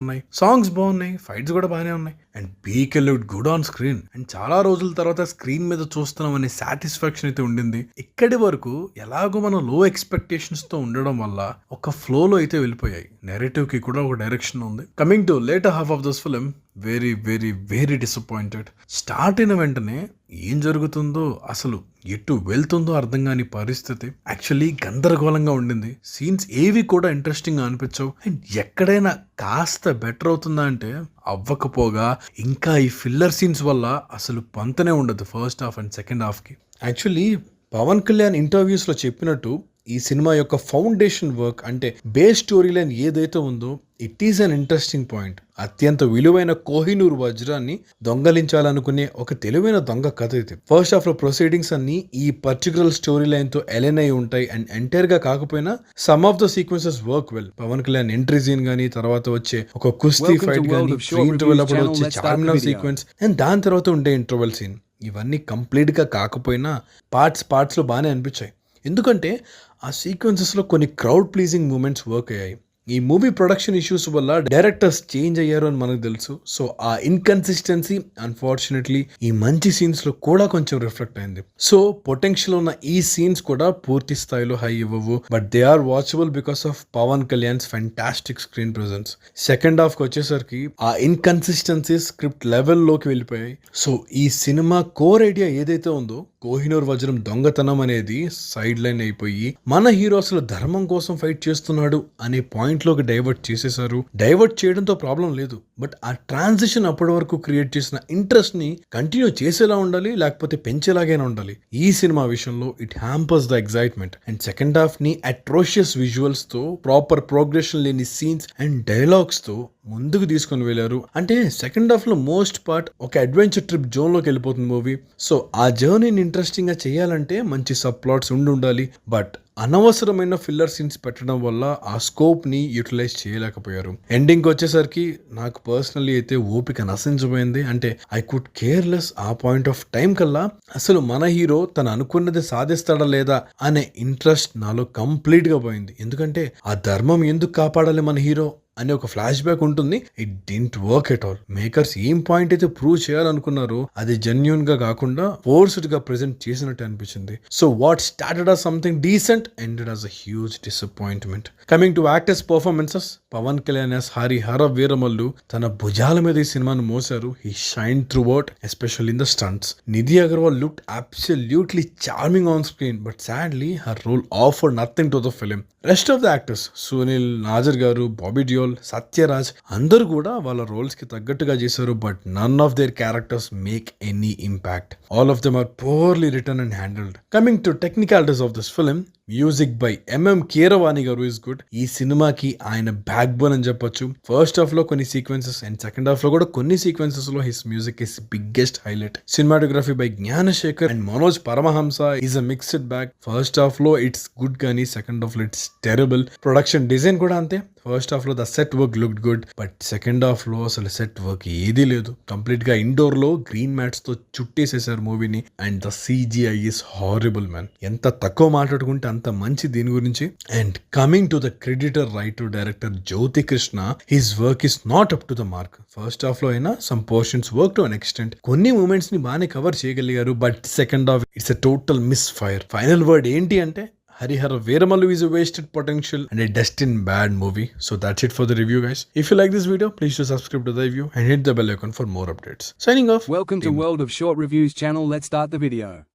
ఉన్నాయి, సాంగ్స్ బాగున్నాయి, ఫైట్స్ కూడా బాగానే ఉన్నాయి and BK looked good on screen and చాలా రోజుల తర్వాత స్క్రీన్ మీద చూస్తున్నాం అనే సాటిస్ఫాక్షన్ అయితే ఉండింది. ఇక్కడి వరకు ఎలాగో మనం లో ఎక్స్పెక్టేషన్స్ తో ఉండడం వల్ల ఒక ఫ్లోలో అయితే వెళ్ళిపోయాయి. నెరేటివ్ కి కూడా ఒక డైరెక్షన్ ఉంది. Coming to later half of this film, very very very disappointed. Start అయిన వెంటనే ఏం జరుగుతుందో, అసలు ఎటు వెళ్తుందో అర్థం కాని పరిస్థితి. యాక్చువల్లీ గందరగోళంగా ఉండింది. సీన్స్ ఏవి కూడా ఇంట్రెస్టింగ్ గా అనిపించవు అండ్ ఎక్కడైనా కాస్త బెటర్ అవుతుందా అంటే అవ్వకపోగా ఇంకా ఈ ఫిల్లర్ సీన్స్ వల్ల అసలు పంతనే ఉండదు first half and second half కి. యాక్చువల్లీ పవన్ కళ్యాణ్ ఇంటర్వ్యూస్ లో చెప్పినట్టు ఈ సినిమా యొక్క ఫౌండేషన్ వర్క్ అంటే బేస్ స్టోరీ లైన్ ఏదైతే ఉందో it is an interesting point. అత్యంత విలువైన కోహినూర్ వజ్రాన్ని దొంగలించాలనుకునే ఒక తెలివైన దొంగ కథ ఇది. ఫస్ట్ హాఫ్ లో ప్రొసీడింగ్స్ అన్ని ఈ పర్టికులర్ స్టోరీ లైన్ తో ఎలైన్ అయి ఉంటాయి అండ్ ఎంటైర్ గా కాకపోయినా some of the sequences work well. Pawan Kalyan entry scene గానీ, తర్వాత వచ్చే ఒక కుస్తీ ఫైట్ గానీ, ఇంటర్వెల్ అప్పుడు వచ్చే చార్మినార్ సీక్వెన్స్ అండ్ దాని తర్వాత ఉండే ఇంటర్వెల్ సీన్, ఇవన్నీ కంప్లీట్ గా కాకపోయినా పార్ట్స్ లో బాగానే అనిపించాయి. ఎందుకంటే ఆ సీక్వెన్సెస్లో కొన్ని క్రౌడ్ ప్లీజింగ్ మూమెంట్స్ వర్క్ అయ్యాయి. ఈ మూవీ ప్రొడక్షన్ ఇష్యూస్ వల్ల డైరెక్టర్స్ చేంజ్ అయ్యారు అని మనకు తెలుసు. సో ఆ ఇన్కన్సిస్టెన్సీ అన్ఫార్చునేట్లీ ఈ మంచి సీన్స్ లో కూడా కొంచెం రిఫ్లెక్ట్ అయింది. సో పొటెన్షియల్ ఉన్న ఈ సీన్స్ కూడా పూర్తి స్థాయిలో హై ఇవ్వవు, but they are watchable because of Pawan Kalyan's fantastic screen presence. Second half కి వచ్చేసరికి ఆ ఇన్కన్సిస్టెన్సీ స్క్రిప్ట్ లెవెల్లోకి వెళ్ళిపోయాయి. సో ఈ సినిమా కోర్ ఐడియా ఏదైతే ఉందో, కోహినూర్ వజ్రం దొంగతనం అనేది సైడ్ లైన్ అయిపోయి మన హీరో అసలు ధర్మం కోసం ఫైట్ చేస్తున్నాడు అనే పాయింట్ లోకి డైవర్ట్ చేసేసారు. డైవర్ట్ చేయడంతో ప్రాబ్లం లేదు, బట్ ఆ ట్రాన్సిషన్ అప్పటి వరకు క్రియేట్ చేసిన ఇంట్రెస్ట్ ని కంటిన్యూ చేసేలా ఉండాలి, లేకపోతే పెంచేలాగైనా ఉండాలి. ఈ సినిమా విషయంలో it hampers the excitement and second half ని అట్రోషియస్ విజువల్స్ తో, ప్రాపర్ ప్రోగ్రెషన్ లేని సీన్స్ అండ్ డైలాగ్స్ తో ముందుకు తీసుకొని వెళ్ళారు. అంటే సెకండ్ హాఫ్ లో మోస్ట్ పార్ట్ ఒక అడ్వెంచర్ ట్రిప్ జోన్ లోకి వెళ్ళిపోతుంది మూవీ. సో ఆ జర్నీని ఇంట్రెస్టింగ్ గా చేయాలంటే మంచి సబ్ ప్లాట్స్ ఉండాలి, బట్ అనవసరమైన ఫిల్లర్ సీన్స్ పెట్టడం వల్ల ఆ స్కోప్ ని యూటిలైజ్ చేయలేకపోయారు. ఎండింగ్ వచ్చేసరికి నాకు పర్సనల్లీ అయితే ఓపిక నశించిపోయింది. అంటే ఐ కుడ్ కేర్లెస్ ఆ పాయింట్ ఆఫ్ టైం కల్లా అసలు మన హీరో తను అనుకున్నది సాధిస్తాడా లేదా అనే ఇంట్రెస్ట్ నాలో కంప్లీట్ గా పోయింది. ఎందుకంటే ఆ ధర్మం ఎందుకు కాపాడాలి మన హీరో అనే ఒక ఫ్లాష్ బ్యాక్ ఉంటుంది. It didn't work at all. Makers ఏం పాయింట్ అయితే ప్రూవ్ చేయాలనుకున్నారో అది జెన్యూన్ గా కాకుండా ఫోర్స్డ్ గా ప్రెజెంట్ చేసినట్టు అనిపించింది. So what started as something decent ended as a huge disappointment. Coming to actors performances, Pawan Kalyan as Harihara Veeramallu తన భుజాల మీద ఈ సినిమాను మోసారు. He shine throughout, especially in the stunts. Nidhi Agarwal looked absolutely charming on screen, but sadly her role offered nothing to the film. Rest of the actors, Sunil, Nassar garu, Bobby Deol, Sathyaraj అందరూ కూడా వాళ్ళ roles కి తగ్గట్టుగా చేశారు, but none of their characters make any impact. All of them are poorly written and handled. Coming to technicalities of this film, music by MM Keeravani garu is good. ఈ సినిమాకి ఆయన back bone అని చెప్పొచ్చు. ఫస్ట్ హాఫ్ లో కొన్ని sequences and second half లో కూడా కొన్ని సీక్వెన్సెస్ లో his music is biggest highlight. Cinematography by Gnanasekhar and Manoj Paramahamsa is a mixed bag. First half లో ఇట్స్ గుడ్ కానీ సెకండ్ హాఫ్ లో ఇట్స్ టెరబుల్. ప్రొడక్షన్ డిజైన్ కూడా అంతే. ఫస్ట్ హాఫ్ లో the set work looked good, but second half లో అసలు set work ఏదీ లేదు. కంప్లీట్ గా ఇండోర్ లో గ్రీన్ మ్యాట్స్ తో చుట్టేసేసారు మూవీని and the CGI is horrible man. ఎంత తక్కువ మాట్లాడుకుంటే అంత మంచి దీని గురించి. And coming to the creditor writer director Jyothi Krishna, his work is not up to the mark. First half లో అయినా some portions work to an extent. కొన్ని మూమెంట్స్ ని బాగానే కవర్ చేయగలిగారు, but second half it's a total misfire. Final word ఏంటి అంటే Harihara Veeramallu is a wasted potential and a destined bad movie. So that's it for the review, guys. If you like this video, please do subscribe to the review and hit the bell icon for more updates. Signing off. Welcome to World of Short Reviews channel. Let's start the video.